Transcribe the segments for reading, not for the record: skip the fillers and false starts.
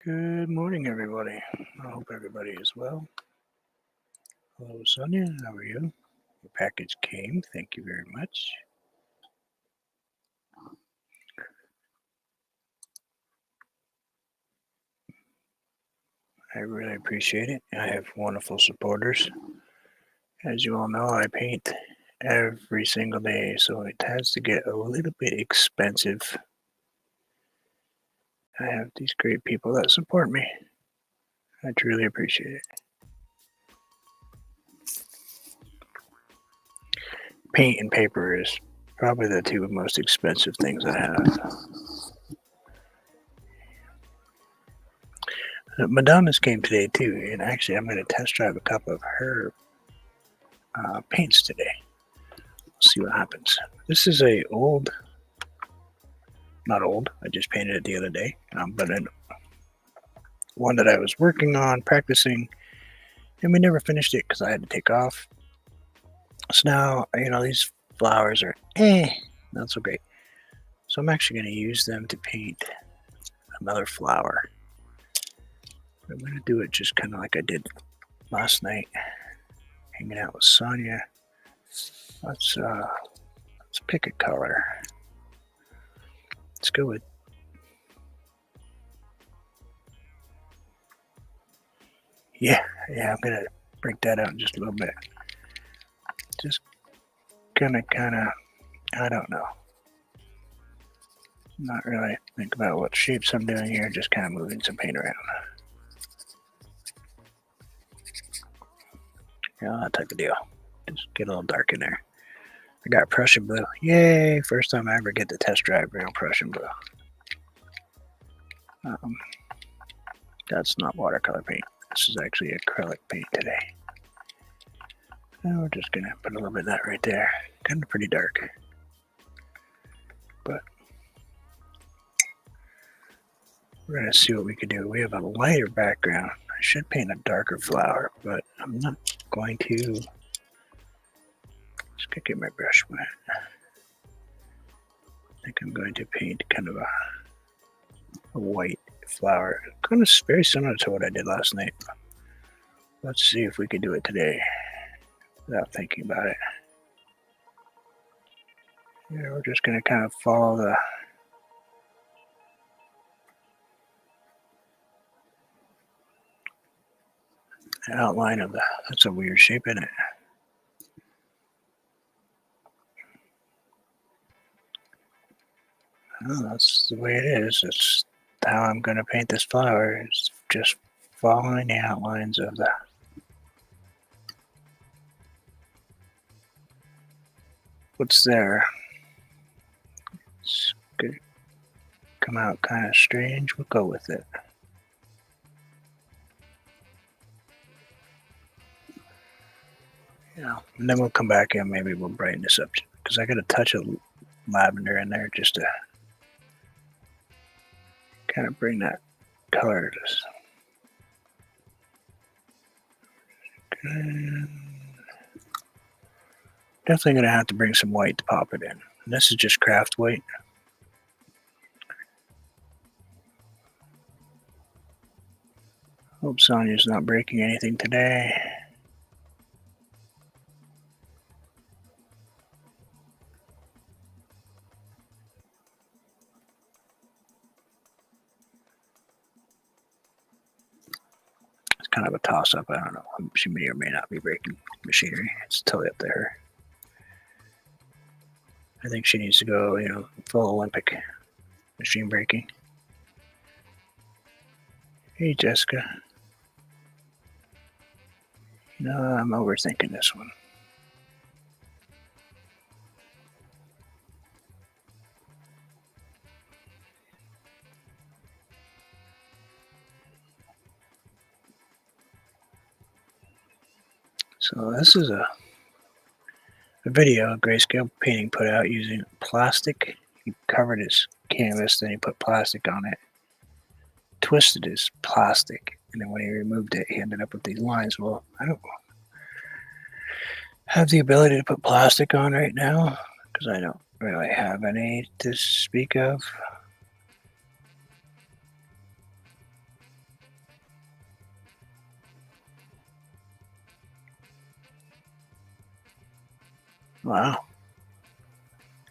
Good morning, everybody. I hope everybody is well. Hello, Sonia. How are you? Your package came. Thank you very much. I really appreciate it. I have wonderful supporters. As you all know, I paint every single day, so it has to get a little bit expensive. I have these great people that support me. I truly appreciate it. Paint and paper is probably the two most expensive things I have. Madonna's came today too, and actually I'm going to test drive a couple of her paints today. See what happens. This is a old, not old, I just painted it the other day, but one that I was working on, practicing, and we never finished it because I had to take off. So now, these flowers are not so great. So I'm actually going to use them to paint another flower. I'm going to do it just kind of like I did last night, hanging out with Sonia. Let's pick a color. Let's go with yeah, I'm gonna break that out in just a little bit. Just gonna I don't know. Not really think about what shapes I'm doing here, just kind of moving some paint around. That type of deal. Just get a little dark in there. I got Prussian blue. Yay! First time I ever get to test drive real Prussian blue. That's not watercolor paint. This is actually acrylic paint today. Now we're just gonna put a little bit of that right there. Kind of pretty dark. But we're gonna see what we can do. We have a lighter background. I should paint a darker flower, but I'm not going to. Just gonna get my brush wet. I think I'm going to paint kind of a white flower. Kind of very similar to what I did last night. Let's see if we can do it today without thinking about it. Yeah, we're just gonna kind of follow the outline of that's a weird shape, isn't it? Oh, that's the way it is. That's how I'm going to paint this flower. It's just following the outlines of what's there. It's going to come out kind of strange. We'll go with it. And then we'll come back and maybe we'll brighten this up because I got a touch of lavender in there just to kind of bring that color to this. Definitely going to have to bring some white to pop it in. And this is just craft white. Hope Sonia's not breaking anything today. It's kind of a toss-up. I don't know. She may or may not be breaking machinery. It's totally up to her. I think she needs to go, full Olympic machine breaking. Hey, Jessica. I'm overthinking this one. So this is a video grayscale painting put out using plastic. He covered his canvas, then he put plastic on it, twisted his plastic, and then when he removed it, he ended up with these lines. Well, I don't have the ability to put plastic on right now because I don't really have any to speak of. Wow.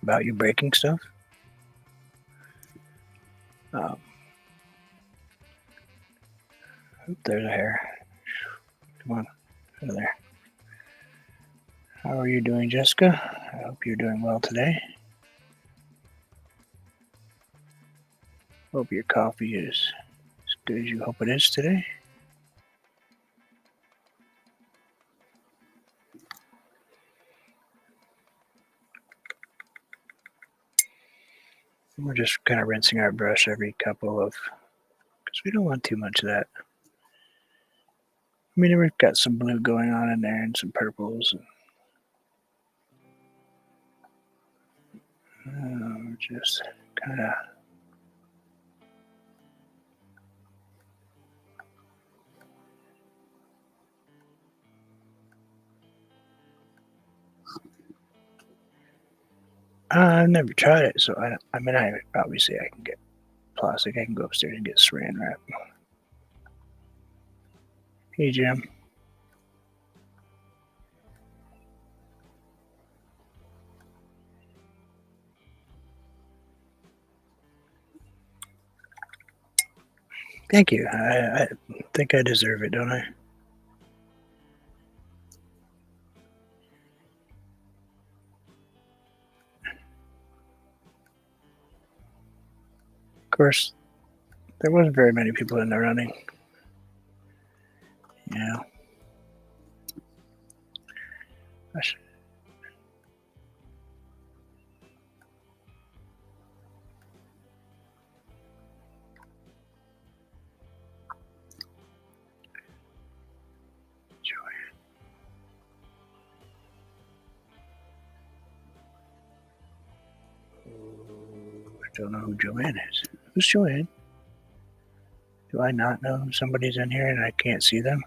About you breaking stuff? Um, there's a hair. Come on, over there. How are you doing, Jessica? I hope you're doing well today. Hope your coffee is as good as you hope it is today. We're just kind of rinsing our brush every couple of, because we don't want too much of that. I mean, we've got some blue going on in there and some purples. And, just kind of. I've never tried it, so I mean, I obviously I can get plastic. I can go upstairs and get saran wrap. Hey, Jim. Thank you. I think I deserve it, don't I? Of course, there wasn't very many people in the running. Yeah. Don't know who Joanne is. Who's Joanne? Do I not know somebody's in here and I can't see them?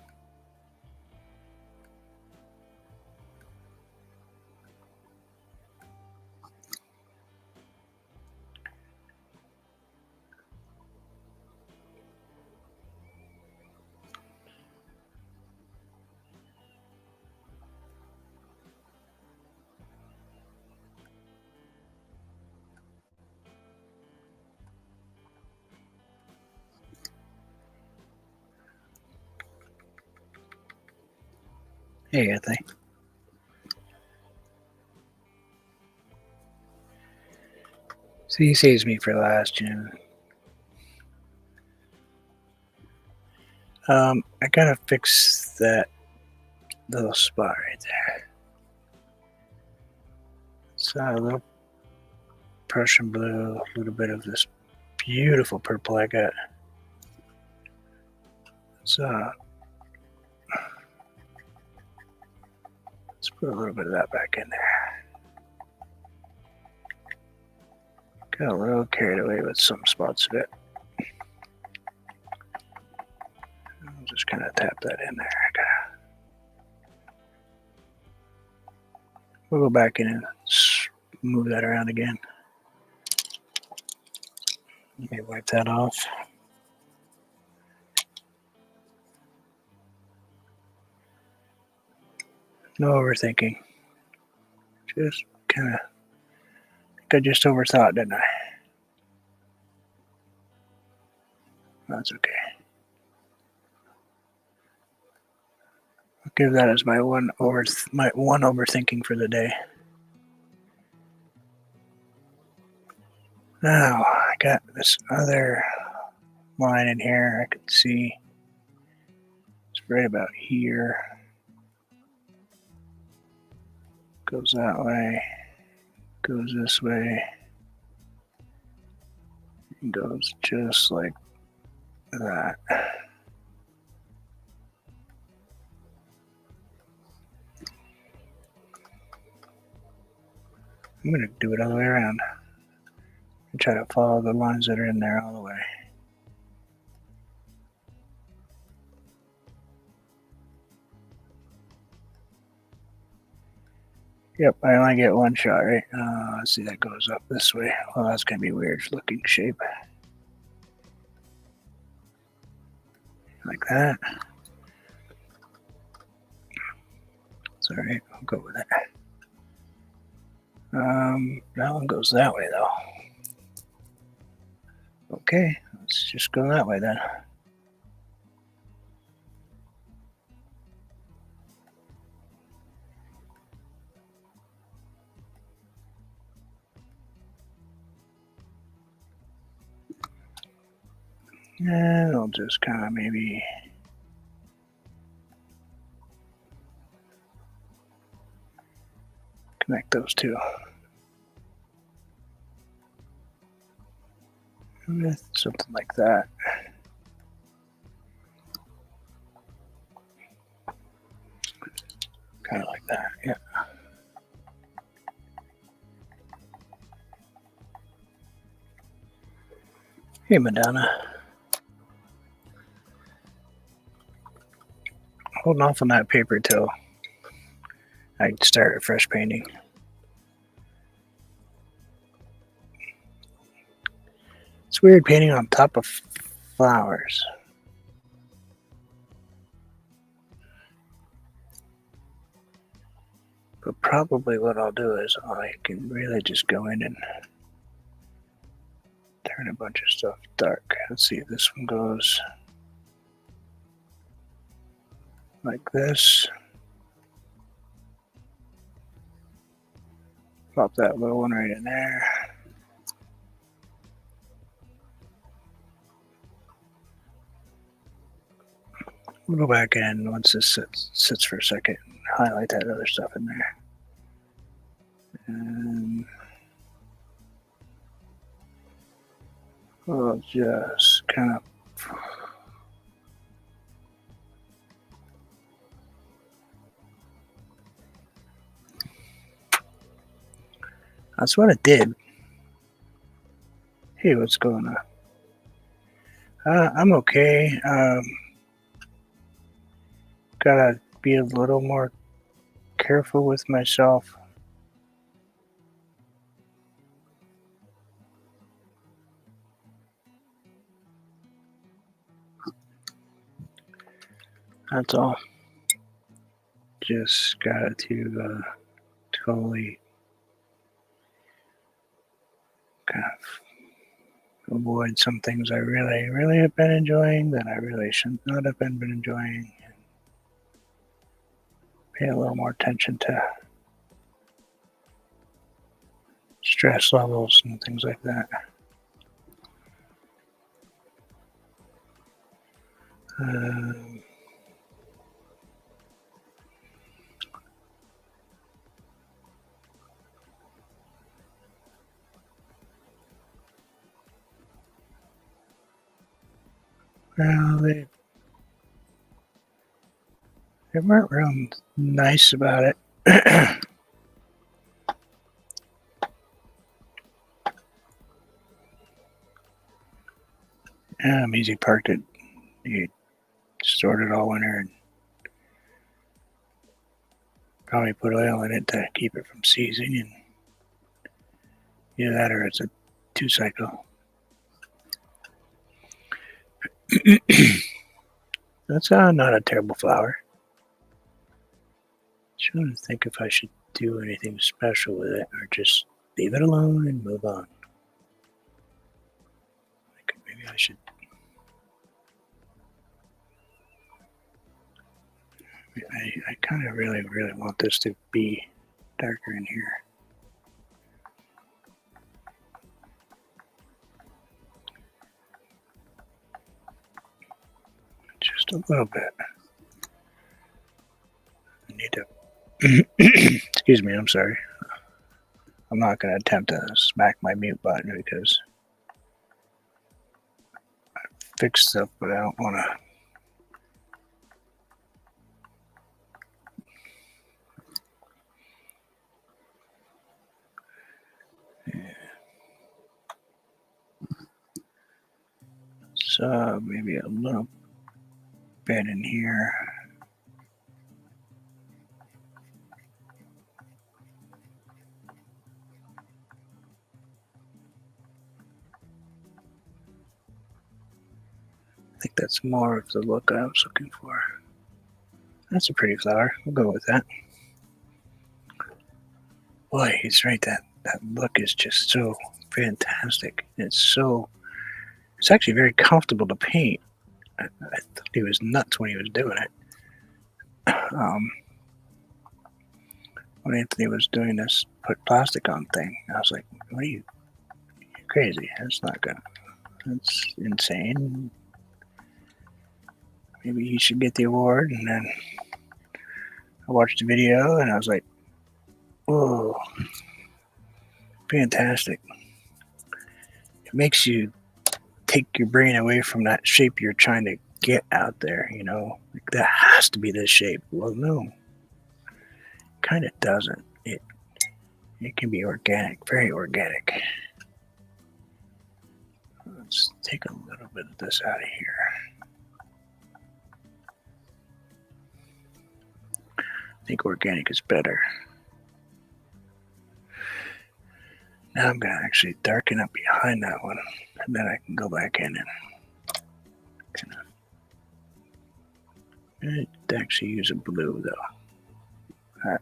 Hey, Anthony. See, he saves me for last, Jim. I gotta fix that little spot right there. It's a little Prussian blue, a little bit of this beautiful purple I got. So let's put a little bit of that back in there. Got a little carried away with some spots of it. I'll just kind of tap that in there. We'll go back in and move that around again. Let me wipe that off. No overthinking. Just kind of, I just overthought, didn't I? That's okay. I'll give that as my one overthinking for the day. Now I got this other line in here. I can see it's right about here. Goes that way. Goes this way. And goes just like that. I'm going to do it all the way around and try to follow the lines that are in there all the way. Yep, I only get one shot, right? Let's see, that goes up this way. Well, that's going to be a weird looking shape. Like that. It's alright, I'll go with it. That one goes that way though. Okay, let's just go that way then. And I'll just kind of maybe connect those two with something like that. Kind of like that, yeah. Hey, Madonna. Holding off on that paper till I start a fresh painting. It's weird painting on top of flowers. But probably what I'll do is I can really just go in and turn a bunch of stuff dark. Let's see if this one goes like this. Pop that little one right in there. We'll go back in once this sits for a second and highlight that other stuff in there. And we'll just kind of that's what it did. Hey, what's going on? I'm okay. Gotta be a little more careful with myself. That's all. Just got to totally kind of avoid some things I really have been enjoying that I really should not have been enjoying. Pay a little more attention to stress levels and things like that. Well, they weren't real nice about it. I'm easy parked it. You stored it all winter and probably put oil in it to keep it from seizing, and either that or it's a 2-cycle. That's not a terrible flower. Trying to think if I should do anything special with it or just leave it alone and move on. Maybe I should. I kind of really want this to be darker in here. Just a little bit. I need to. Excuse me, I'm sorry. I'm not going to attempt to smack my mute button because I fixed stuff, but I don't want to. So maybe a little bit in here. I think that's more of the look I was looking for. That's a pretty flower. We'll go with that. Boy, he's right. That look is just so fantastic. It's actually very comfortable to paint. I thought he was nuts when he was doing it. When Anthony was doing this put plastic on thing, I was like, what are you crazy? That's not gonna, that's insane. Maybe he should get the award. And then I watched the video and I was like, whoa, fantastic. It makes you take your brain away from that shape you're trying to get out there, you know, like that has to be this shape. Well, no, kind of doesn't. It can be organic, very organic. Let's take a little bit of this out of here. I think organic is better. Now I'm going to actually darken up behind that one, and then I can go back in and I'd actually use a blue though. All right.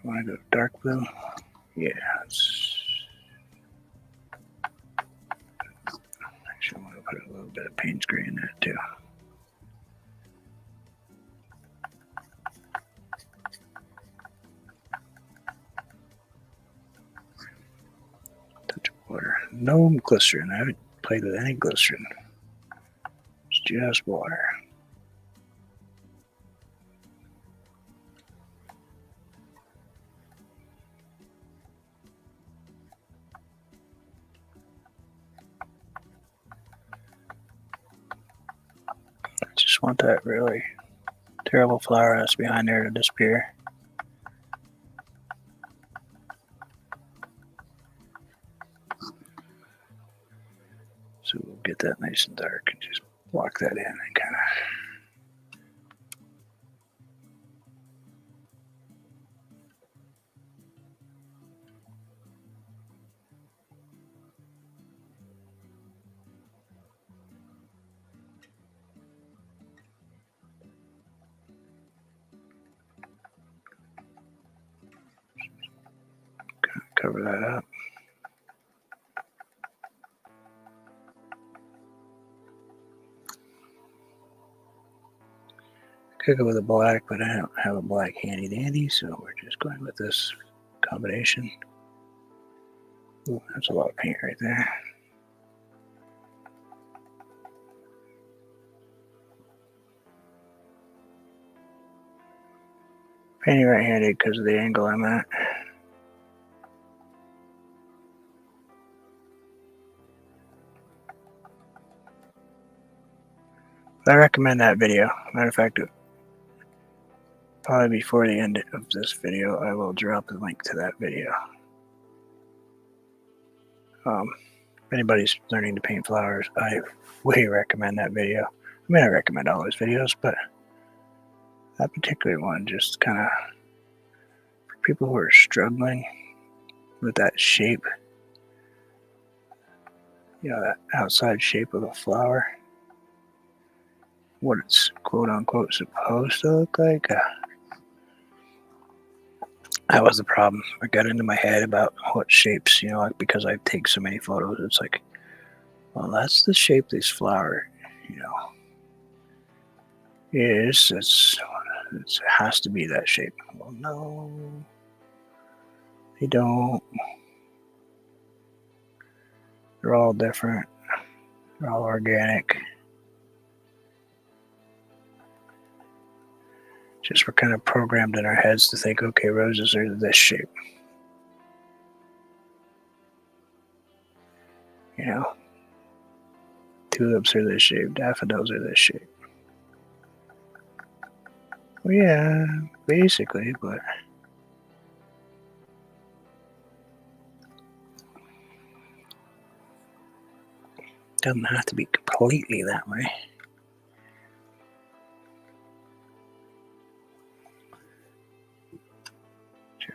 I want to go dark blue. Yeah. Actually, I want to put a little bit of Payne's gray in there too. Touch of water. No glycerin. I haven't played with any glycerin. It's just water. I just want that really terrible flower that's behind there to disappear. So we'll get that nice and dark and just block that in and kind of. Cover that up. Could go with a black, but I don't have a black handy dandy, so we're just going with this combination. Ooh, that's a lot of paint right there. Painting right-handed because of the angle I'm at. I recommend that video. Matter of fact, probably before the end of this video, I will drop a link to that video. If anybody's learning to paint flowers, I way recommend that video. I mean, I recommend all those videos, but that particular one just kind of for people who are struggling with that shape, you know, that outside shape of a flower, what it's quote unquote supposed to look like. That was the problem. I got into my head about what shapes, you know, like because I take so many photos. It's like, well, that's the shape this flower, you know, is. It has to be that shape. Well, no, they don't. They're all different. They're all organic. Just we're kind of programmed in our heads to think, okay, roses are this shape. You know, tulips are this shape, daffodils are this shape. Well, yeah, basically, but it doesn't have to be completely that way.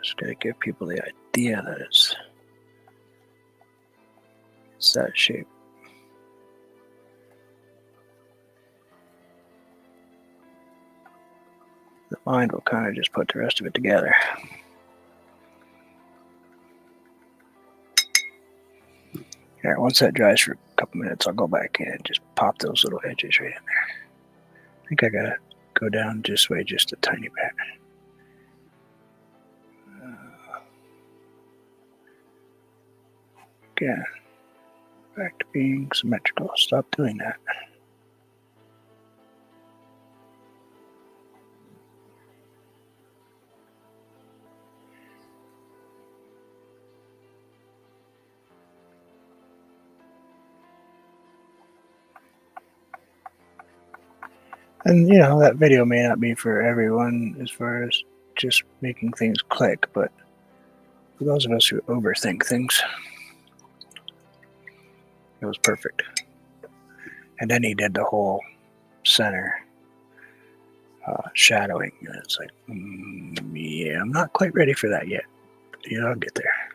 Just gotta give people the idea that it's that shape. The mind will kind of just put the rest of it together. Here, once that dries for a couple minutes, I'll go back in and just pop those little edges right in there. I think I gotta go down this way just a tiny bit. Again, back to being symmetrical. Stop doing that. And you know, that video may not be for everyone as far as just making things click, but for those of us who overthink things, it was perfect. And then he did the whole center shadowing, and it's like, yeah, I'm not quite ready for that yet. But, you know, I'll get there.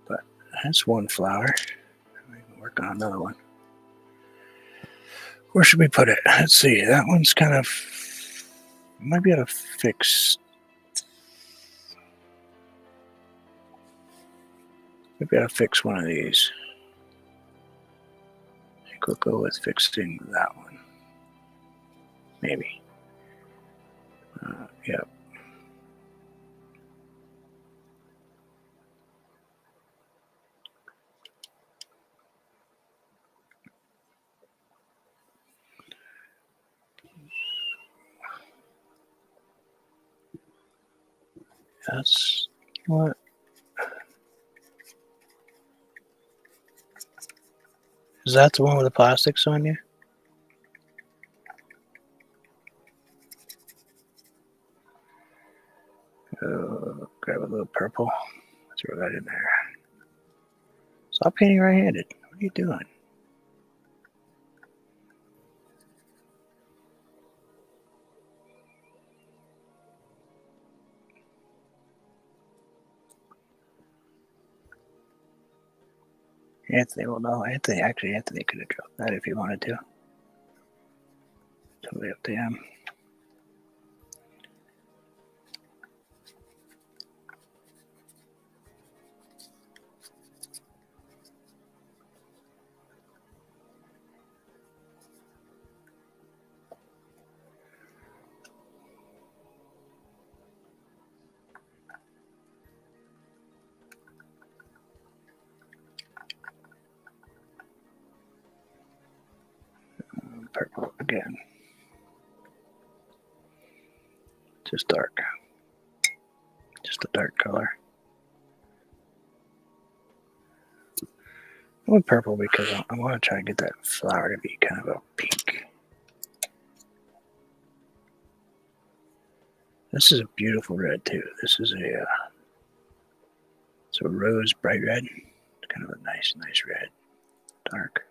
But that's one flower. We can work on another one. Where should we put it? Let's see. That one's kind of might be able to fix. Maybe I'll fix one of these. I think we'll go with fixing that one. Maybe. Yep. That's what. Is that the one with the plastics on you? Grab a little purple. Throw that in there. Stop painting right-handed. What are you doing? Anthony, well, no, Anthony could have dropped that if he wanted to. Totally up to him. Purple again. Just dark. Just a dark color. I went purple because I want to try and get that flower to be kind of a pink. This is a beautiful red too. This is it's a rose bright red. It's kind of a nice red. Dark.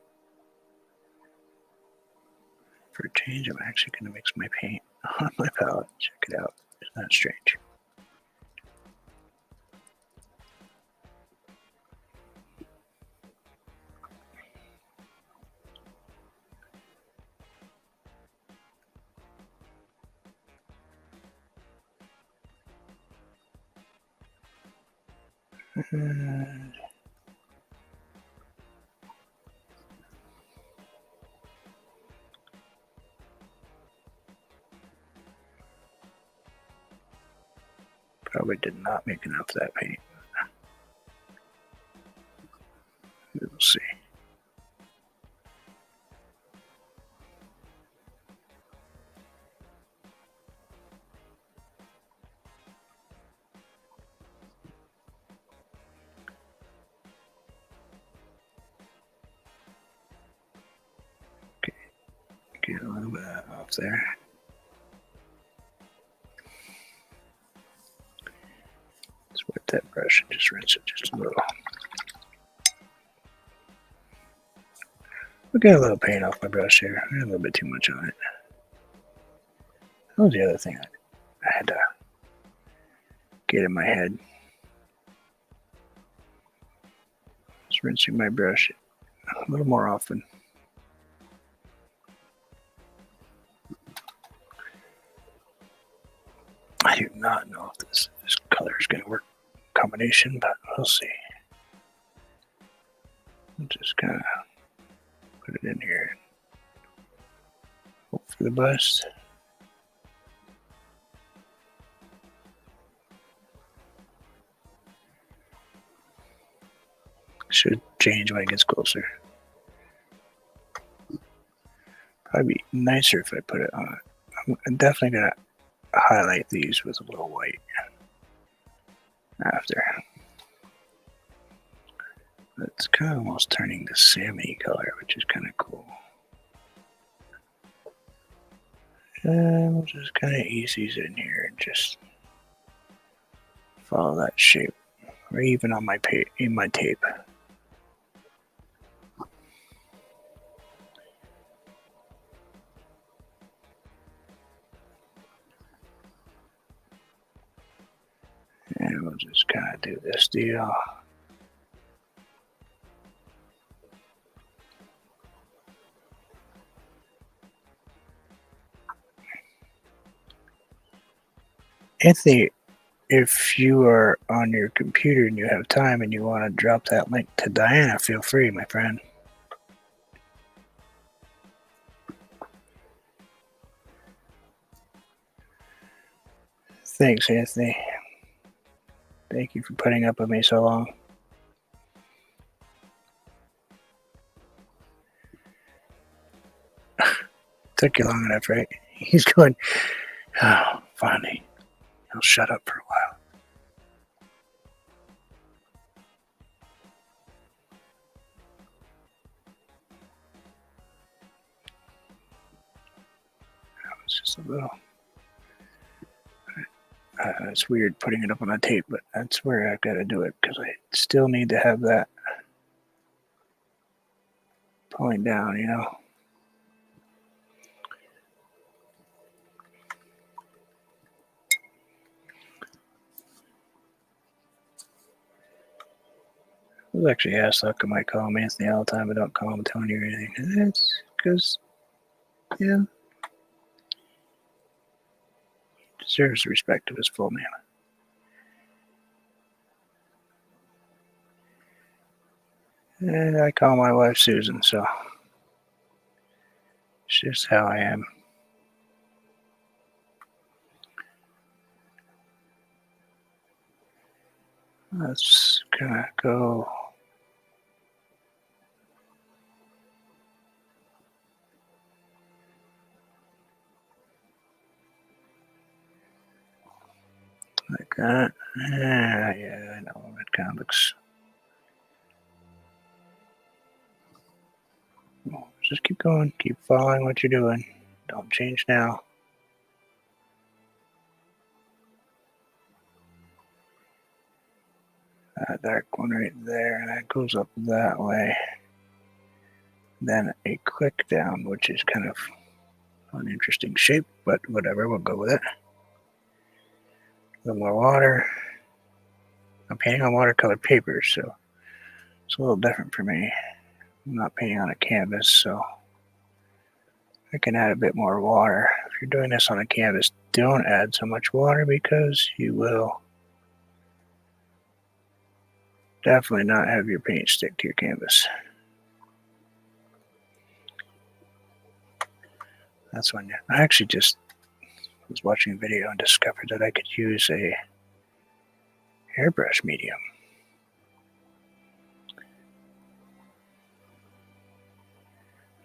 For a change, I'm actually going to mix my paint on my palette. Check it out. Isn't that strange? Probably did not make enough of that paint. We'll see. Okay, get a little bit off there. Let's wet that brush and just rinse it just a little. We'll get a little paint off my brush here. I had a little bit too much on it. That was the other thing I had to get in my head. Just rinsing my brush a little more often. I do not know if this color is going to work coming combination, but we'll see. I'll just kind of put it in here. Hope for the best. Should change when it gets closer. Probably be nicer if I put it on. I'm definitely gonna highlight these with a little white after. It's kind of almost turning to salmon color, which is kind of cool. And we'll just kind of ease these in here and just follow that shape, or even on my tape. And we'll just kind of do this deal. Anthony, if you are on your computer and you have time and you want to drop that link to Diana, feel free, my friend. Thanks, Anthony. Thank you for putting up with me so long. Took you long enough, right? He's going, oh, finally. He'll shut up for a while. That was just a little... it's weird putting it up on a tape, but that's where I've got to do it because I still need to have that pulling down, you know. I was actually asked how come I call him Anthony all the time, I don't call him Tony or anything. And that's because, yeah, he deserves the respect of his full name. And I call my wife Susan, so it's just how I am. Let's kind of go. Like that. Yeah, I know. It kind of looks. Just keep going. Keep following what you're doing. Don't change now. That dark one right there, and that goes up that way. Then a click down, which is kind of an interesting shape, but whatever, we'll go with it. A little more water. I'm painting on watercolor paper, so it's a little different for me. I'm not painting on a canvas, so I can add a bit more water. If you're doing this on a canvas, don't add so much water because you will definitely not have your paint stick to your canvas. That's when I actually just was watching a video and discovered that I could use a airbrush medium.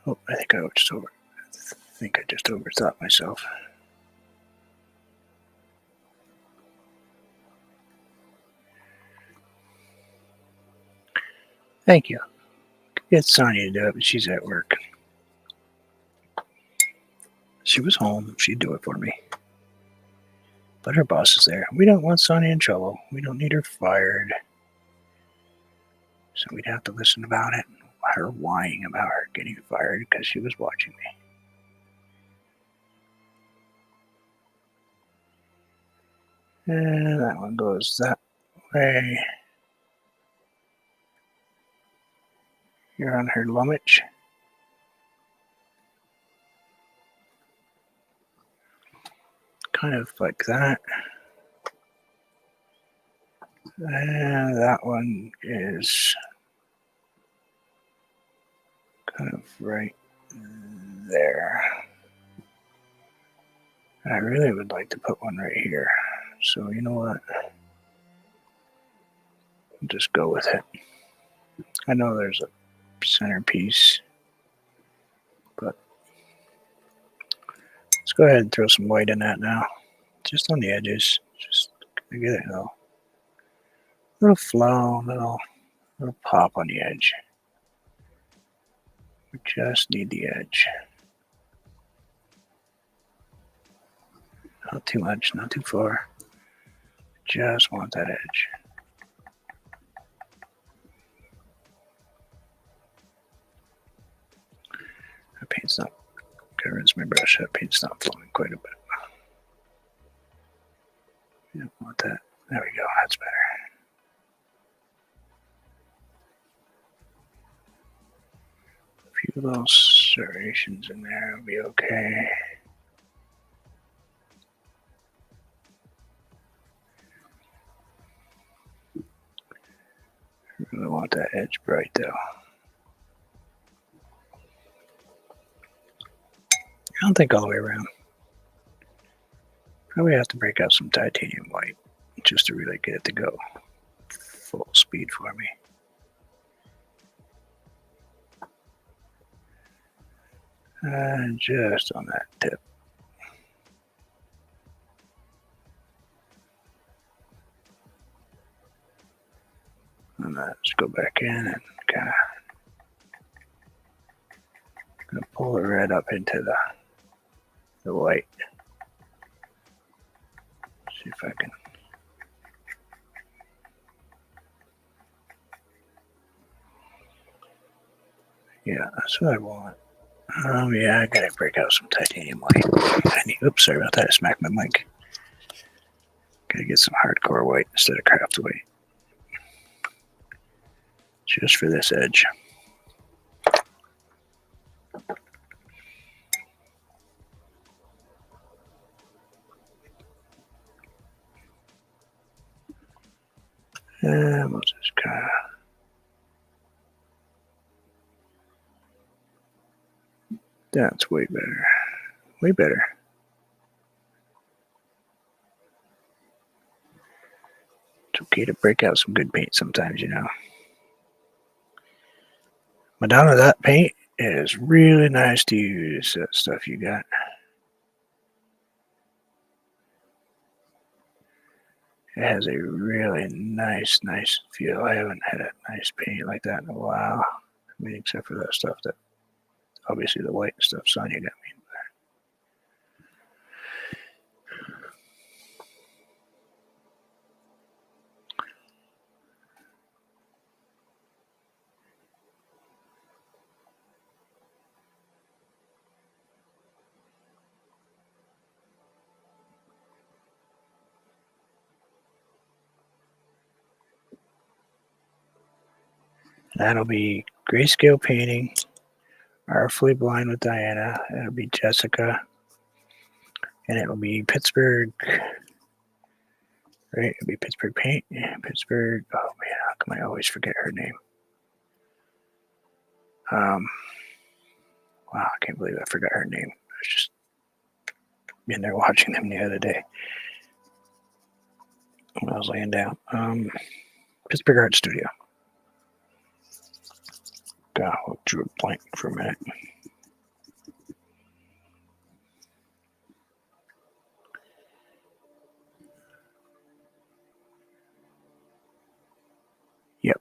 Oh, I think I just overthought myself. Thank you. Get Sonia to do it, but she's at work. She was home. She'd do it for me. But her boss is there. We don't want Sonia in trouble. We don't need her fired. So we'd have to listen about it. Her whining about her getting fired because she was watching me. And that one goes that way. You're on her lumage. Kind of like that. And that one is kind of right there. I really would like to put one right here. So you know what? I'll just go with it. I know there's a centerpiece, but let's go ahead and throw some white in that now. Just on the edges. Just get it a little flow, little pop on the edge. We just need the edge. Not too much, not too far. Just want that edge. That paint's not, gotta rinse my brush. That paint's not flowing quite a bit. You don't want that. There we go, that's better. A few little serrations in there will be okay. I really want that edge bright though. I don't think all the way around. Probably have to break out some titanium white just to really get it to go full speed for me. And just on that tip. And let's go back in and kind of gonna pull it right up into the white. See if I can. Yeah, that's what I want. Yeah, I gotta break out some titanium white. Oops, sorry about that. I smacked my mic. Gotta get some hardcore white instead of craft white. Just for this edge. And we'll just kind of. That's way better. Way better. It's okay to break out some good paint sometimes, you know. Madonna, that paint is really nice to use. That stuff you got. It has a really nice feel. I haven't had a nice paint like that in a while. I mean, except for that stuff that obviously the white stuff Sonya got me. That'll be Grayscale Painting, Artfully Blind with Diana. That'll be Jessica. And it'll be Pittsburgh. Right? It'll be Pittsburgh Paint. Yeah, Pittsburgh. Oh man, how come I always forget her name? Wow, I can't believe I forgot her name. I was just in there watching them the other day when I was laying down. Pittsburgh Art Studio. God, I drew a blank for a minute. Yep.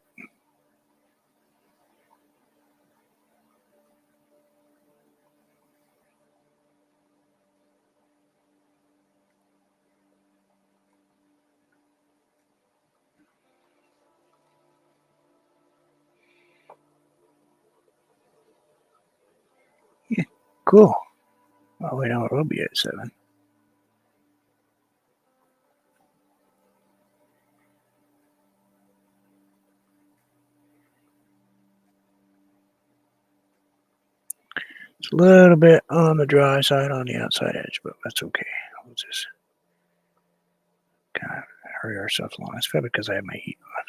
Yeah, cool. Oh, wait, no, it will be at 7. It's a little bit on the dry side on the outside edge, but that's okay. We'll just kind of hurry ourselves along. It's probably because I have my heat on.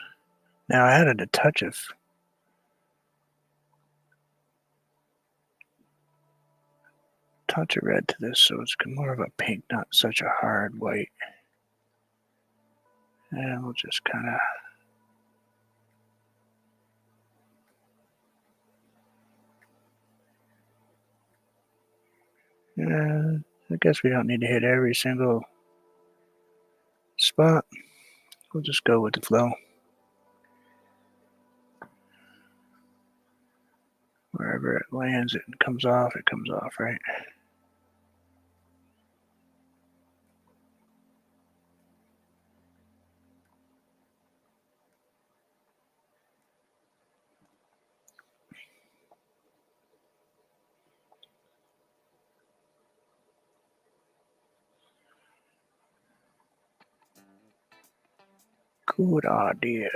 Now I added a touch of red to this, so it's more of a pink, not such a hard white. And we'll just kind of I guess we don't need to hit every single spot. We'll just go with the flow. Wherever it lands, it comes off, right? Good idea.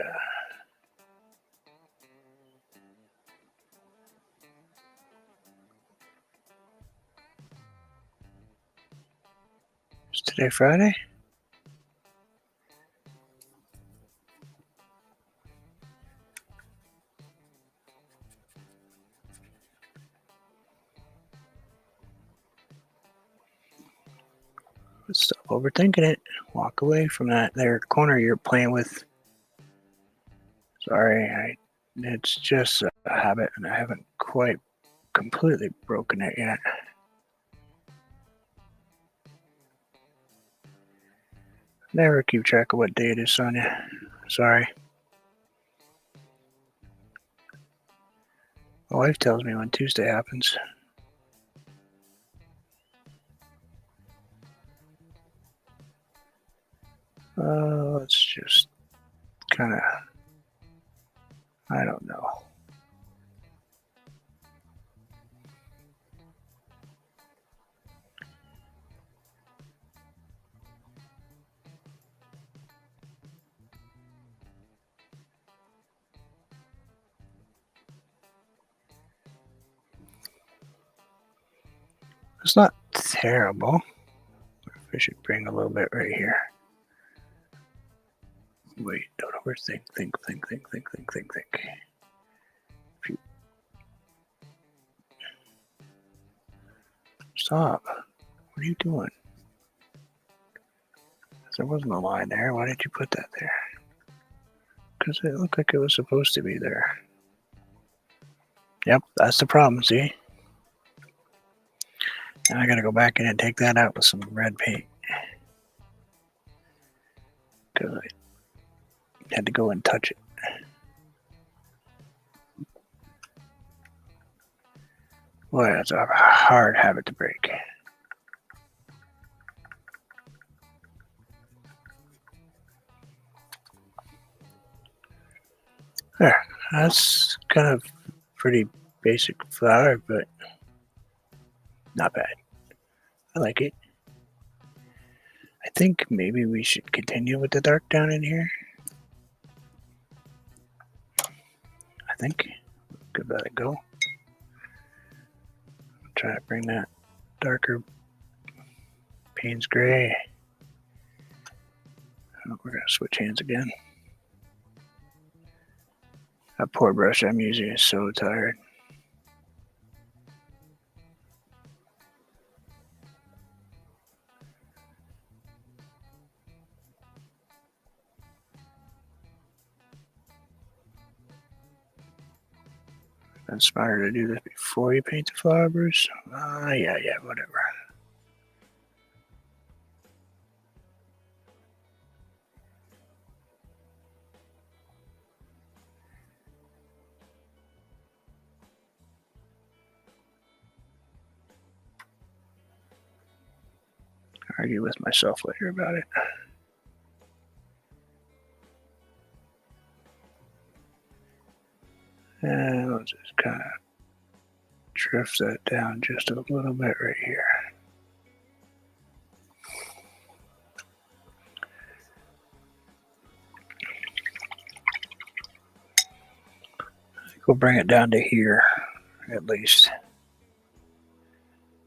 Is today Friday? Stop overthinking it. Walk away from that there corner you're playing with. Sorry, it's just a habit, and I haven't quite completely broken it yet. Never keep track of what day it is, Sonia. Sorry. My wife tells me when Tuesday happens. Let's just kind of, I don't know. It's not terrible. I should bring a little bit right here. Wait, don't overthink. Think. Stop. What are you doing? There wasn't a line there. Why did you put that there? Because it looked like it was supposed to be there. Yep, that's the problem, see? And I gotta go back in and take that out with some red paint. Because I had to go and touch it. Boy, that's a hard habit to break. There, that's kind of pretty basic flower, but not bad. I like it. I think maybe we should continue with the dark down in here. I think. Give that a go. Try to bring that darker Payne's gray. Oh, we're going to switch hands again. That poor brush I'm using is so tired. It's smarter to do this before you paint the flower, Bruce. Yeah, whatever. Argue with myself later about it. And I'll just kind of drift that down just a little bit right here. I think we'll bring it down to here, at least.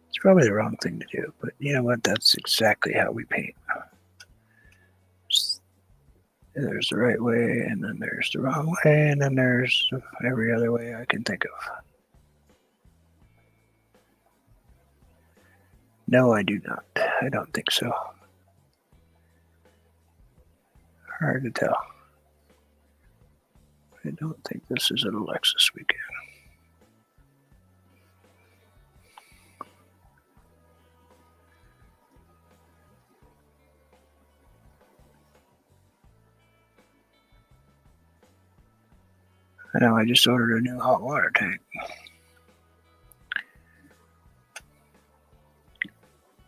It's probably the wrong thing to do, but you know what? That's exactly how we paint. There's the right way, and then there's the wrong way, and then there's every other way I can think of. No, I do not. I don't think so. Hard to tell. I don't think this is an Alexis weekend. I know I just ordered a new hot water tank.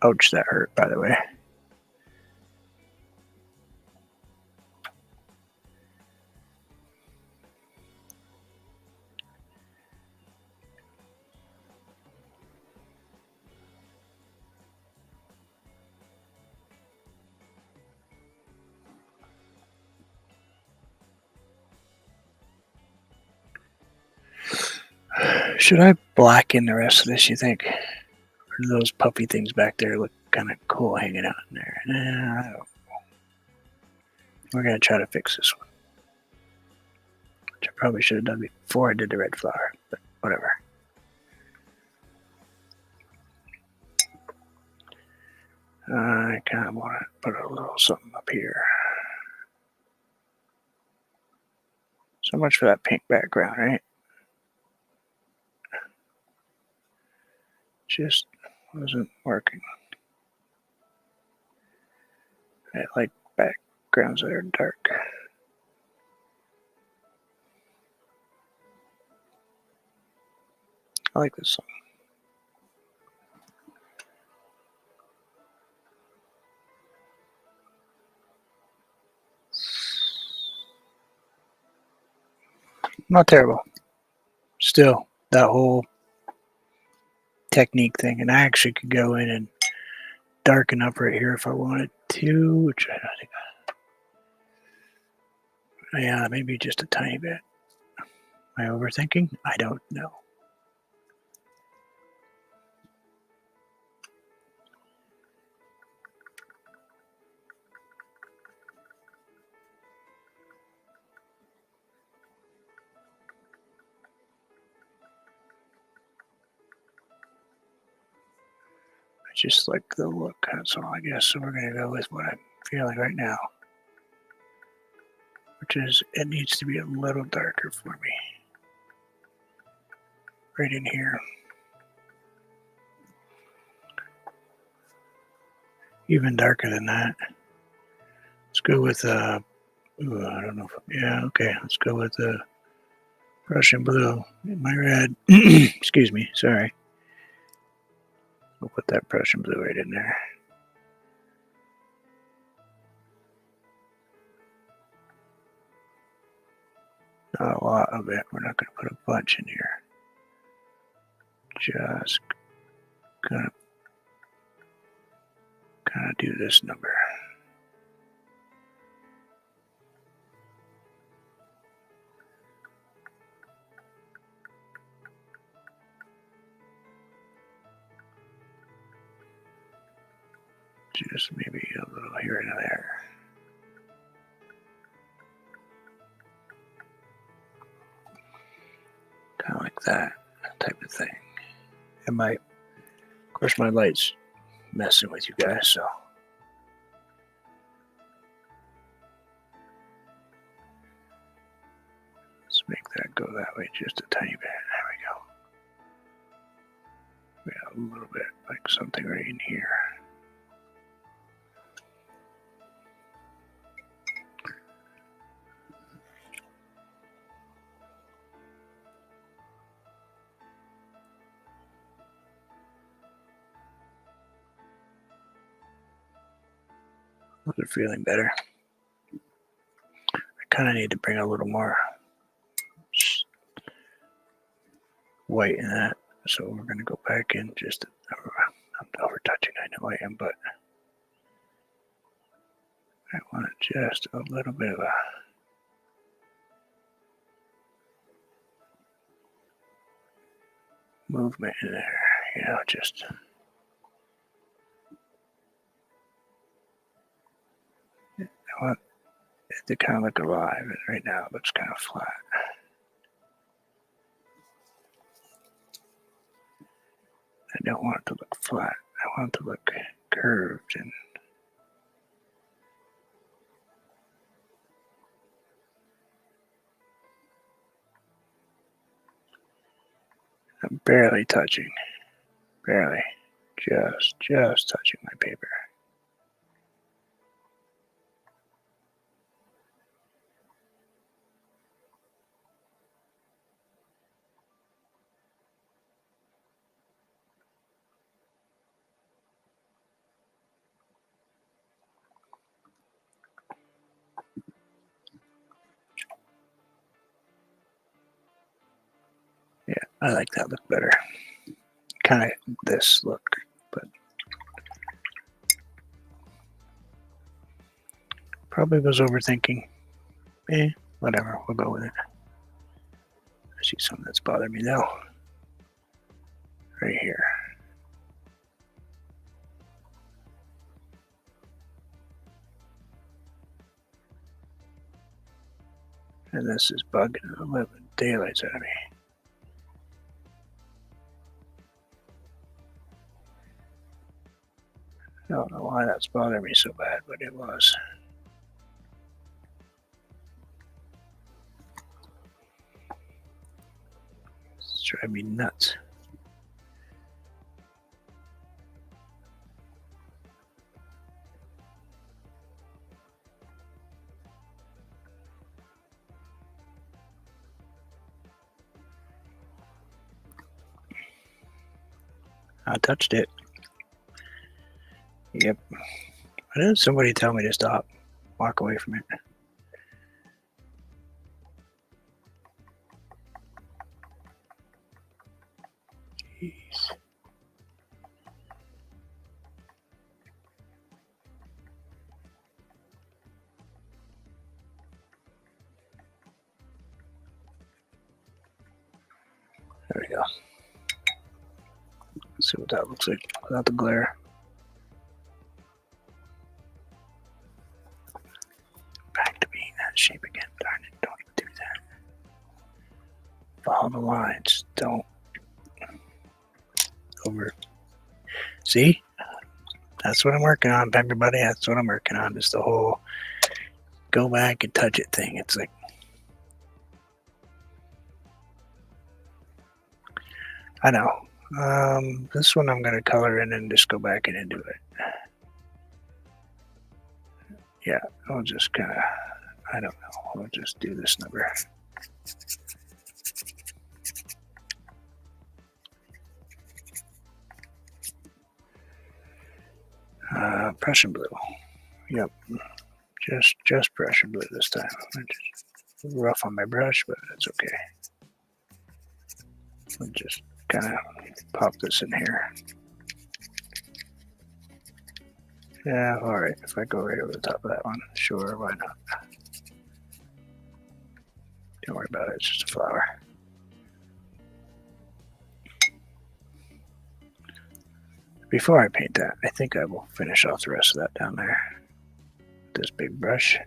Ouch, that hurt, by the way. Should I blacken the rest of this, you think? Or do those puffy things back there look kind of cool hanging out in there? I don't know. We're going to try to fix this one. Which I probably should have done before I did the red flower, but whatever. I kind of want to put a little something up here. So much for that pink background, right? Just wasn't working. I like backgrounds that are dark. I like this one. Not terrible. Still, that whole technique thing, and I actually could go in and darken up right here if I wanted to, which I think, yeah, maybe just a tiny bit. Am I overthinking? I don't know. I just like the look, that's all I guess. So we're going to go with what I'm feeling right now, which is it needs to be a little darker for me. Right in here. Even darker than that. Let's go with, I don't know. Yeah, okay. Let's go with Prussian blue in my red. Excuse me, sorry. We'll put that Prussian blue right in there. Not a lot of it. We're not going to put a bunch in here. Just gonna kind of do this number. Just maybe a little here and there. Kind of like that type of thing. It might, of course, my light's messing with you guys, so. Let's make that go that way just a tiny bit. There we go. Yeah, a little bit, like something right in here. Those are feeling better. I kind of need to bring a little more white in that. So we're going to go back in just, I'm over touching, I know I am, but I want just a little bit of a movement in there, you know, just I want it to kind of look alive, and right now it looks kind of flat. I don't want it to look flat. I want it to look curved and I'm barely touching. Barely. Just touching my paper. Yeah, I like that look better. Kind of this look, but probably was overthinking. Whatever, we'll go with it. I see something that's bothering me though. Right here. And this is bugging the living daylights out of me. I don't know why that's bothering me so bad, but it was. It's driving me nuts. I touched it. Yep. Why didn't somebody tell me to stop? Walk away from it. Jeez. There we go. Let's see what that looks like without the glare. Back to being that shape again. Darn it, don't even do that. Follow the lines. Don't over. See? That's what I'm working on, everybody. That's what I'm working on. Is the whole go back and touch it thing. It's like, I know. This one I'm going to color in and just go back in and do it. Yeah, I'll just kind of, I don't know. I'll just do this number. Prussian blue. Yep. Just Prussian blue this time. Just rough on my brush, but that's okay. I'll just kind of pop this in here. Yeah, all right. If I go right over the top of that one, sure, why not? Don't worry about it. It's just a flower. Before I paint that, I think I will finish off the rest of that down there. This big brush.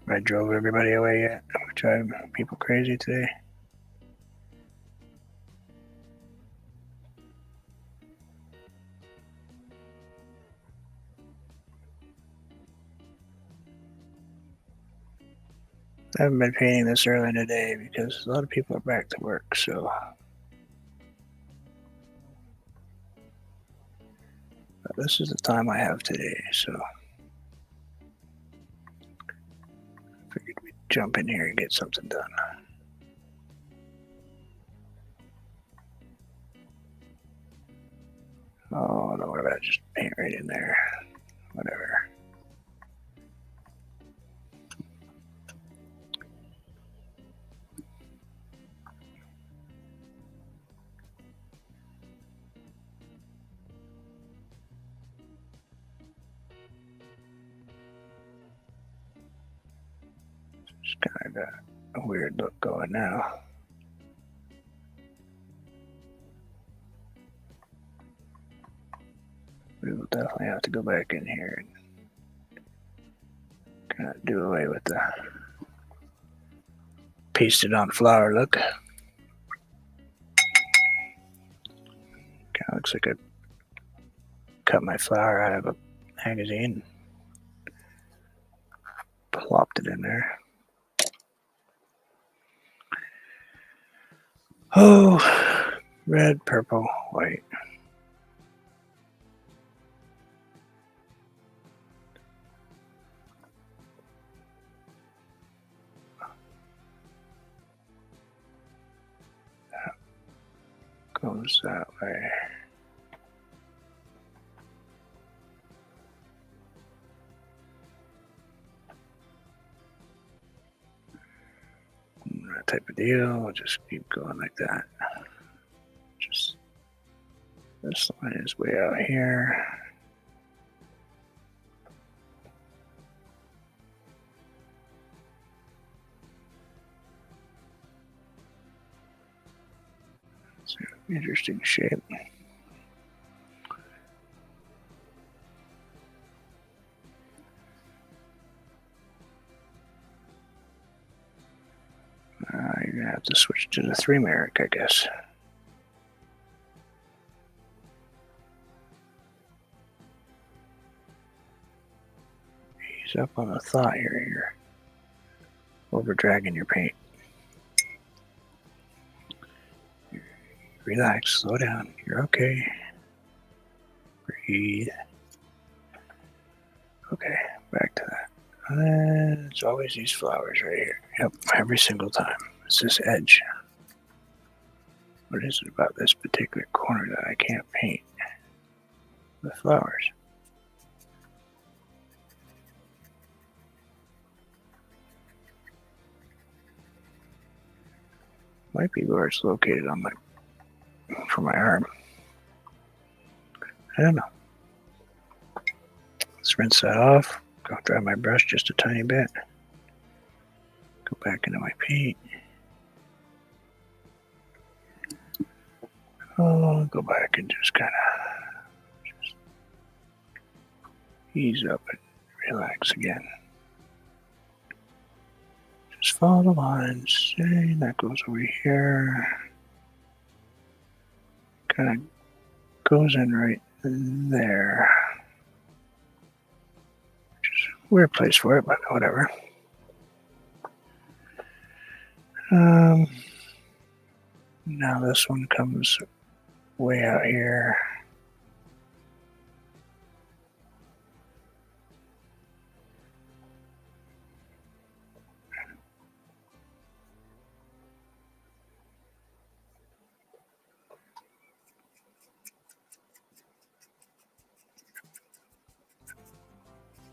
I drove everybody away yet. I'm driving people crazy today. I haven't been painting this early in the day because a lot of people are back to work, so. But this is the time I have today, so. Figured we'd jump in here and get something done. Oh, don't worry about it, just paint right in there. Whatever. Just kind of a weird look going now. We will definitely have to go back in here and kind of do away with the pasted on flower look. Kind of looks like I cut my flower out of a magazine, plopped it in there. Oh, red, purple, white. That goes that way. That type of deal. We'll just keep going like that. Just this line is way out here. It's an interesting shape. You're gonna have to switch to the 3 Merrick, I guess. Ease up on the thought here. You're over dragging your paint. Relax, slow down. You're okay. Breathe. Okay, back to that. It's always these flowers right here. Yep, every single time. It's this edge. What is it about this particular corner that I can't paint the flowers? Might be where it's located on for my arm. I don't know. Let's rinse that off. Go dry my brush just a tiny bit. Go back into my paint. I'll go back and just kind of ease up and relax again. Just follow the lines. And that goes over here. Kind of goes in right there. Just a weird place for it, but whatever. Now this one comes way out here.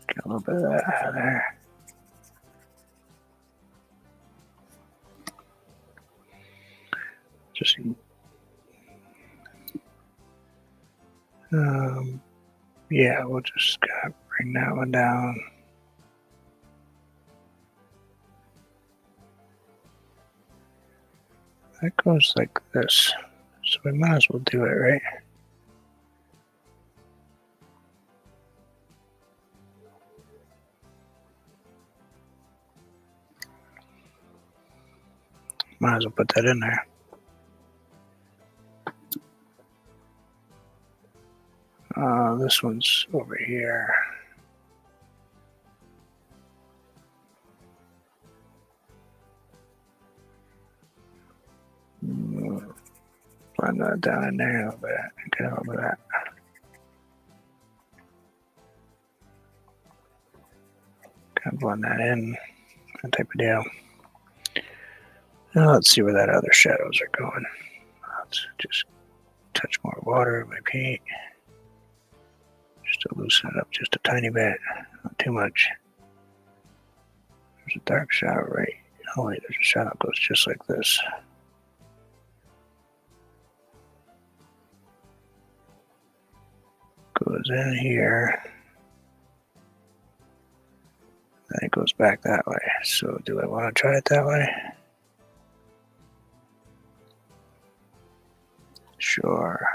Get a little bit of that out of there. Just yeah, we'll just kind of bring that one down. That goes like this, so we might as well do it, right? Might as well put that in there. This one's over here. Blend that down in there a little bit. Get over that. Kind of blend that in. That type of deal. Now let's see where that other shadows are going. Let's just touch more water in my paint. Just to loosen it up just a tiny bit. Not too much. There's a dark shadow right. Oh wait, there's a shadow that goes just like this. Goes in here. Then it goes goes back that way. So do I want to try it that way? Sure.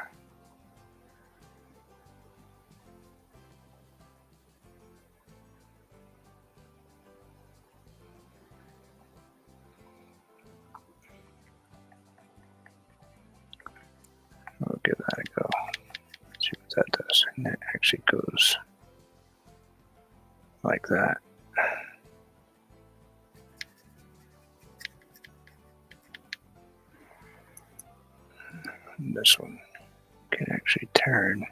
We'll give that a go. See what that does. And it actually goes like that. And this one can actually turn.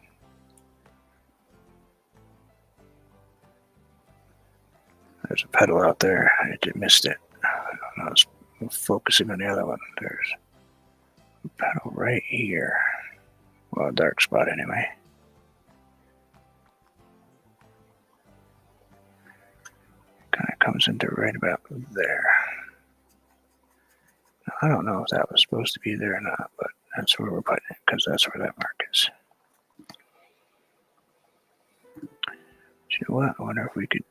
There's a pedal out there. I just missed it. I was focusing on the other one. There's a pedal right here. Well, a dark spot anyway. Kind of comes into right about there. Now, I don't know if that was supposed to be there or not, but that's where we're putting it because that's where that mark is. You know what? I wonder if we could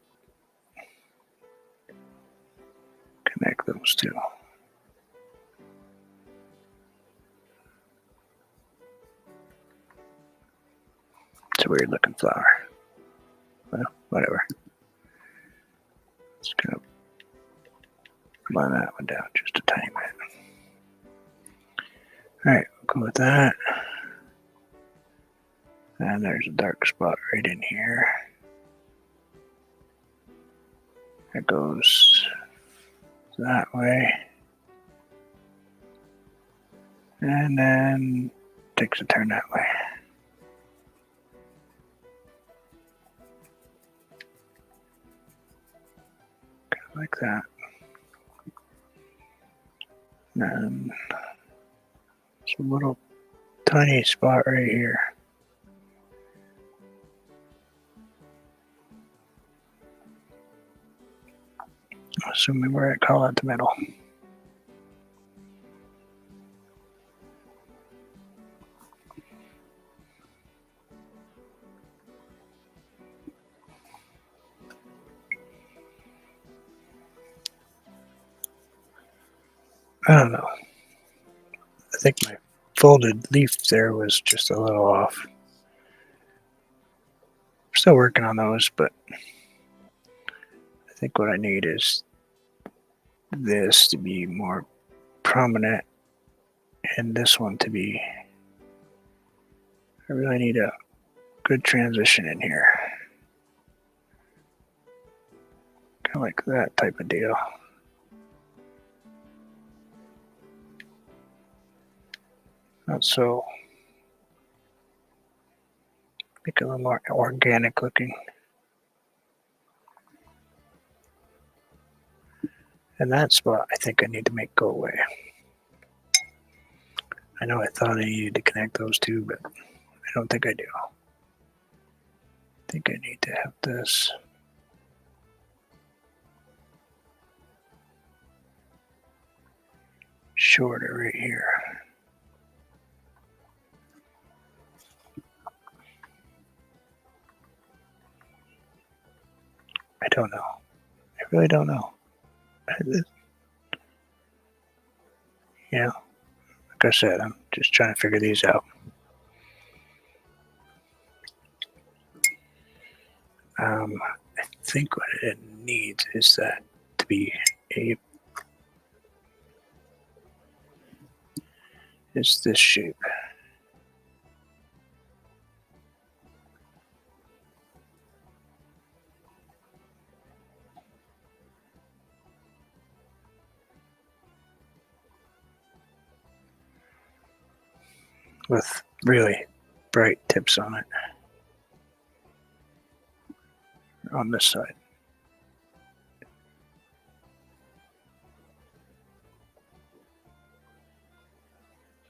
connect those two. It's a weird looking flower. Well, whatever. Just gonna line that one down just a tiny bit. Alright, we'll go with that. And there's a dark spot right in here. It goes that way. And then takes a turn that way. Kind of like that. And some little tiny spot right here. Assuming we're at call out the middle. I don't know. I think my folded leaf there was just a little off. I'm still working on those, but I think what I need is this to be more prominent and this one to be. I really need a good transition in here. Kind of like that type of deal. Not so. Make it a little more organic looking. And that spot I think I need to make go away. I know I thought I needed to connect those two, but I don't think I do. I think I need to have this shorter right here. I don't know. I really don't know. Yeah, like I said, I'm just trying to figure these out. I think what it needs is that to be is this shape. With really bright tips on it on this side.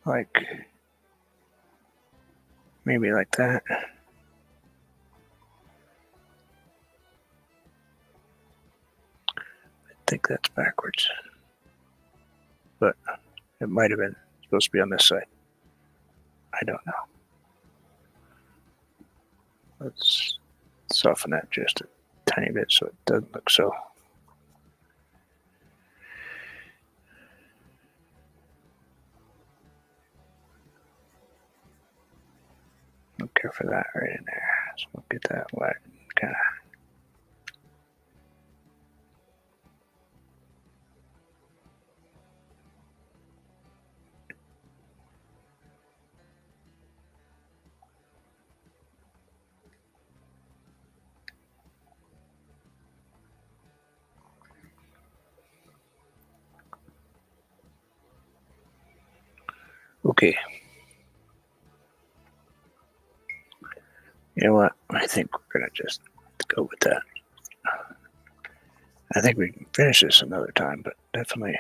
Like maybe like that. I think that's backwards, but it might have been supposed to be on this side. I don't know. Let's soften that just a tiny bit so it doesn't look so care for that right in there. So we'll get that wet and kind of. Okay. You know what? I think we're going to just go with that. I think we can finish this another time, but definitely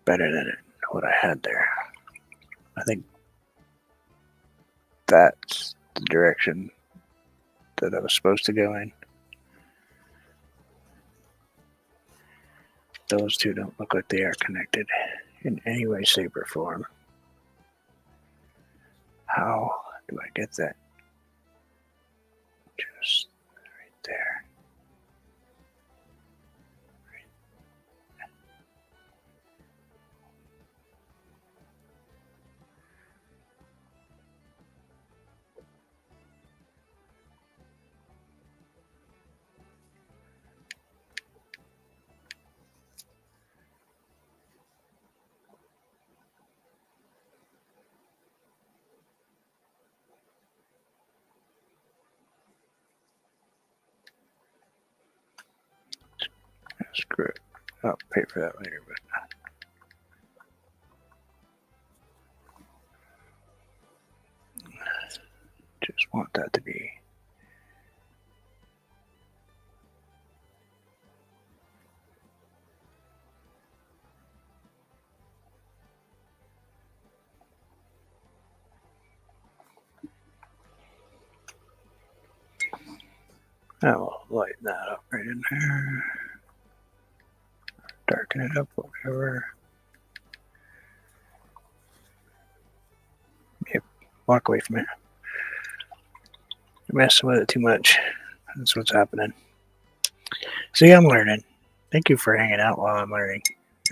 better than what I had there. I think that's the direction that I was supposed to go in. Those two don't look like they are connected in any way, shape, or form. How do I get that? Just right there. Screw it. I'll pay for that later, but just want that to be. I will lighten that up right in there. Darken it up, whatever. Yep, walk away from it. You're messing with it too much. That's what's happening. See, I'm learning. Thank you for hanging out while I'm learning.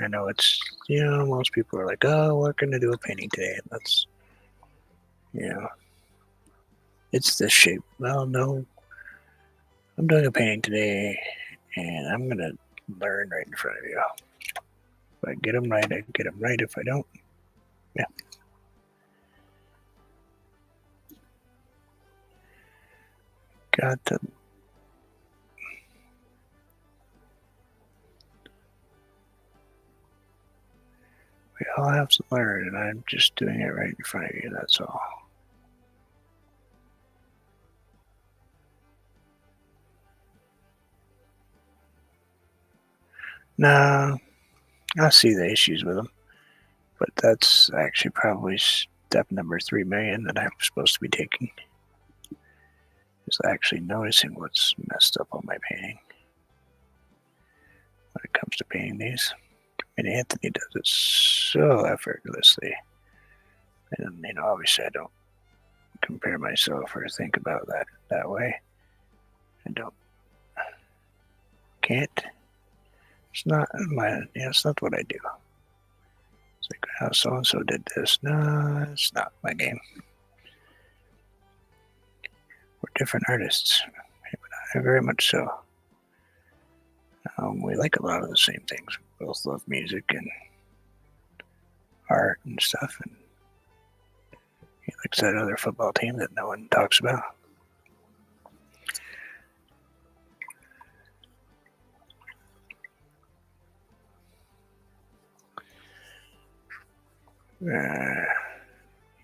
I know it's, most people are like, oh, we're going to do a painting today. That's, it's this shape. Well, no, I'm doing a painting today, and I'm going to learn right in front of you. If I get them right, I get them right. If I don't, yeah. Got to. We all have to learn, and I'm just doing it right in front of you. That's all. No, I see the issues with them, but that's actually probably step number 3 million that I'm supposed to be taking. Is actually noticing what's messed up on my painting when it comes to painting these. And Anthony does it so effortlessly. And obviously I don't compare myself or think about that way. I can't. It's not it's not what I do. It's like, oh, so and so did this. No, it's not my game. We're different artists, very much so. We like a lot of the same things. We both love music and art and stuff. And he likes that other football team that no one talks about.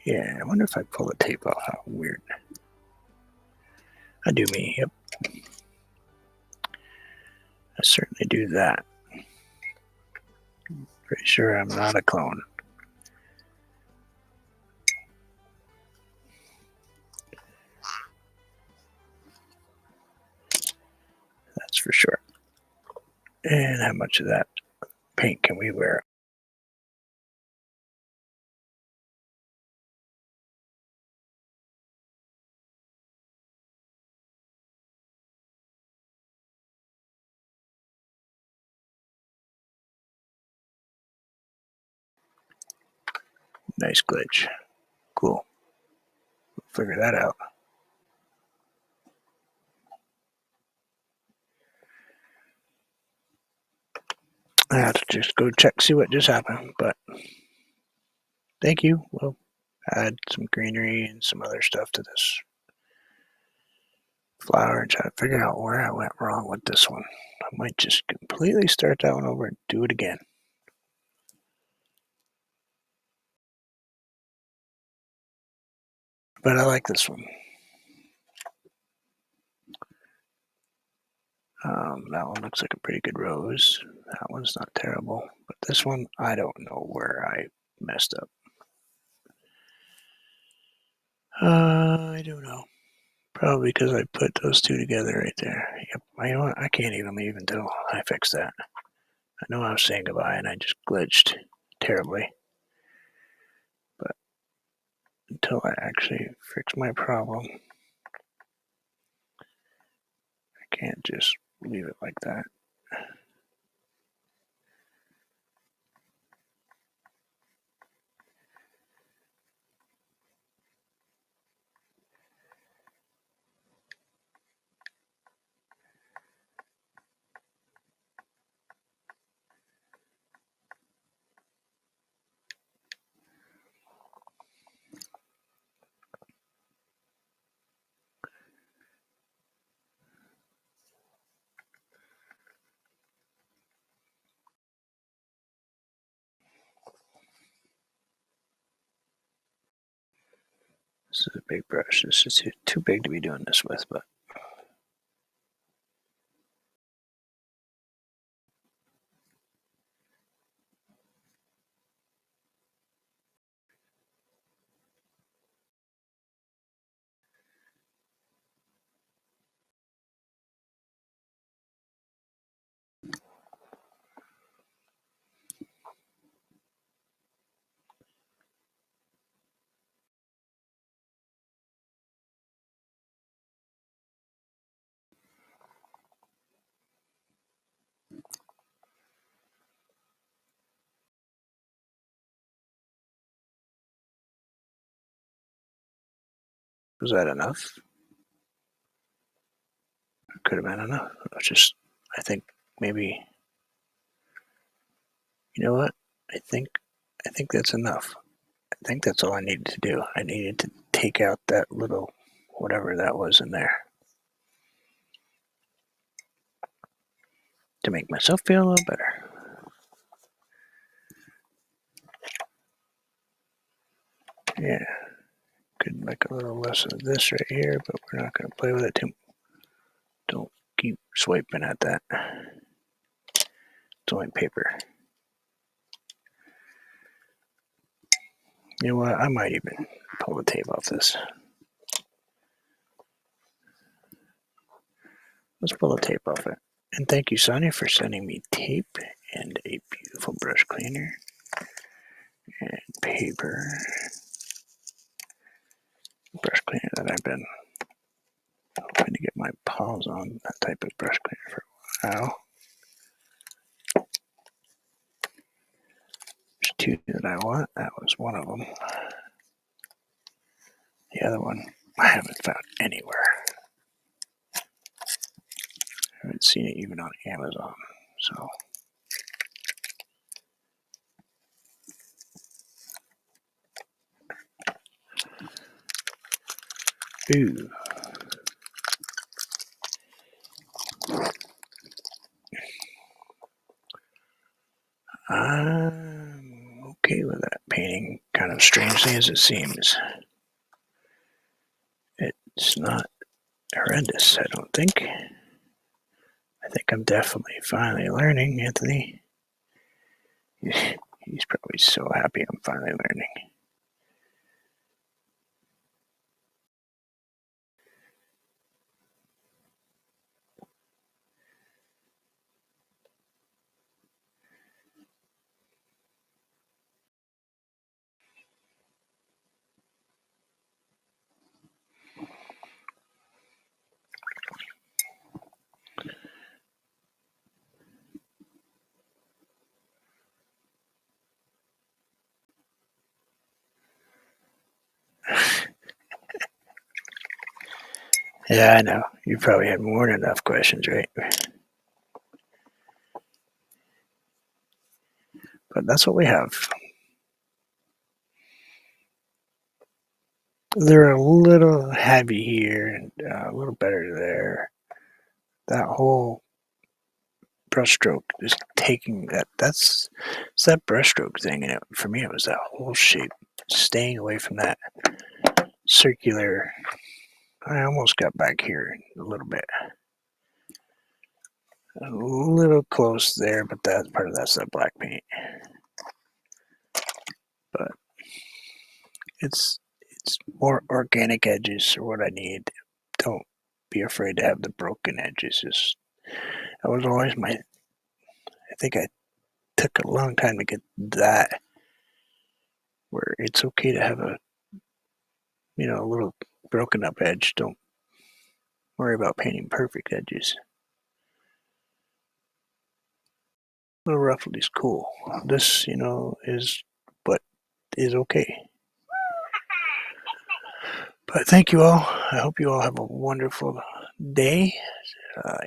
Yeah, I wonder if I pull the tape off. How weird. I do me, yep. I certainly do that. Pretty sure I'm not a clone. That's for sure. And how much of that paint can we wear? Nice glitch. Cool. figure that out. I have to just go check, see what just happened, but thank you. We'll add some greenery and some other stuff to this flower and try to figure out where I went wrong with this one. I might just completely start that one over and do it again. But I like this one. That one looks like a pretty good rose. That one's not terrible. But this one, I don't know where I messed up. I don't know. Probably because I put those two together right there. Yep. I can't even tell I fixed that. I know I was saying goodbye and I just glitched terribly. But until I actually fix my problem, I can't just leave it like that. This is a big brush. This is too big to be doing this with, but was that enough? It could have been enough. I think maybe, you know what? I think that's enough. I think that's all I needed to do. I needed to take out that little whatever that was in there to make myself feel a little better. Yeah, could make a little less of this right here, but we're not going to play with it too much. Don't keep swiping at that. It's only paper. You know what? I might even pull the tape off this. Let's pull the tape off it. And thank you, Sonia, for sending me tape and a beautiful brush cleaner and paper. Brush cleaner that I've been hoping to get my paws on, that type of brush cleaner for a while. There's two that I want. That was one of them. The other one I haven't found anywhere. I haven't seen it even on Amazon. So ooh. I'm okay with that painting, kind of strangely as it seems. It's not horrendous, I don't think. I think I'm definitely finally learning, Anthony. He's probably so happy I'm finally learning. Yeah, I know. You probably had more than enough questions, right? But that's what we have. They're a little heavy here and a little better there. That whole brushstroke is taking that. It's that brushstroke thing, and for me, it was that whole shape. Staying away from that circular. I almost got back here a little bit. A little close there, but that's part of that's that black paint. But it's more organic edges are what I need. Don't be afraid to have the broken edges. That was always my. I think I took a long time to get that, where it's okay to have a a little broken up edge. Don't worry about painting perfect edges. A little ruffled is cool. This, is what is okay. But thank you all. I hope you all have a wonderful day.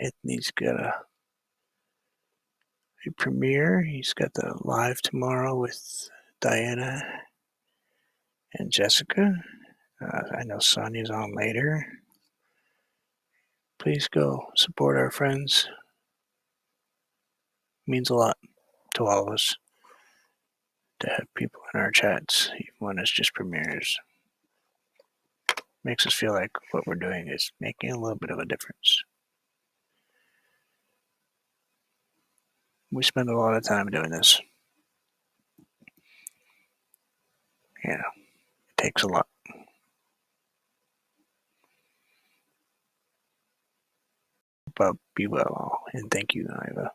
Anthony's got a premiere. He's got the live tomorrow with Diana and Jessica. I know Sonia's on later. Please go support our friends. It means a lot to all of us to have people in our chats, even when it's just premieres. Makes us feel like what we're doing is making a little bit of a difference. We spend a lot of time doing this. It takes a lot. But be well all, and thank you, Iva,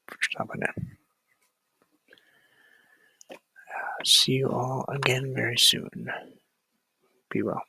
for stopping in. See you all again very soon. Be well.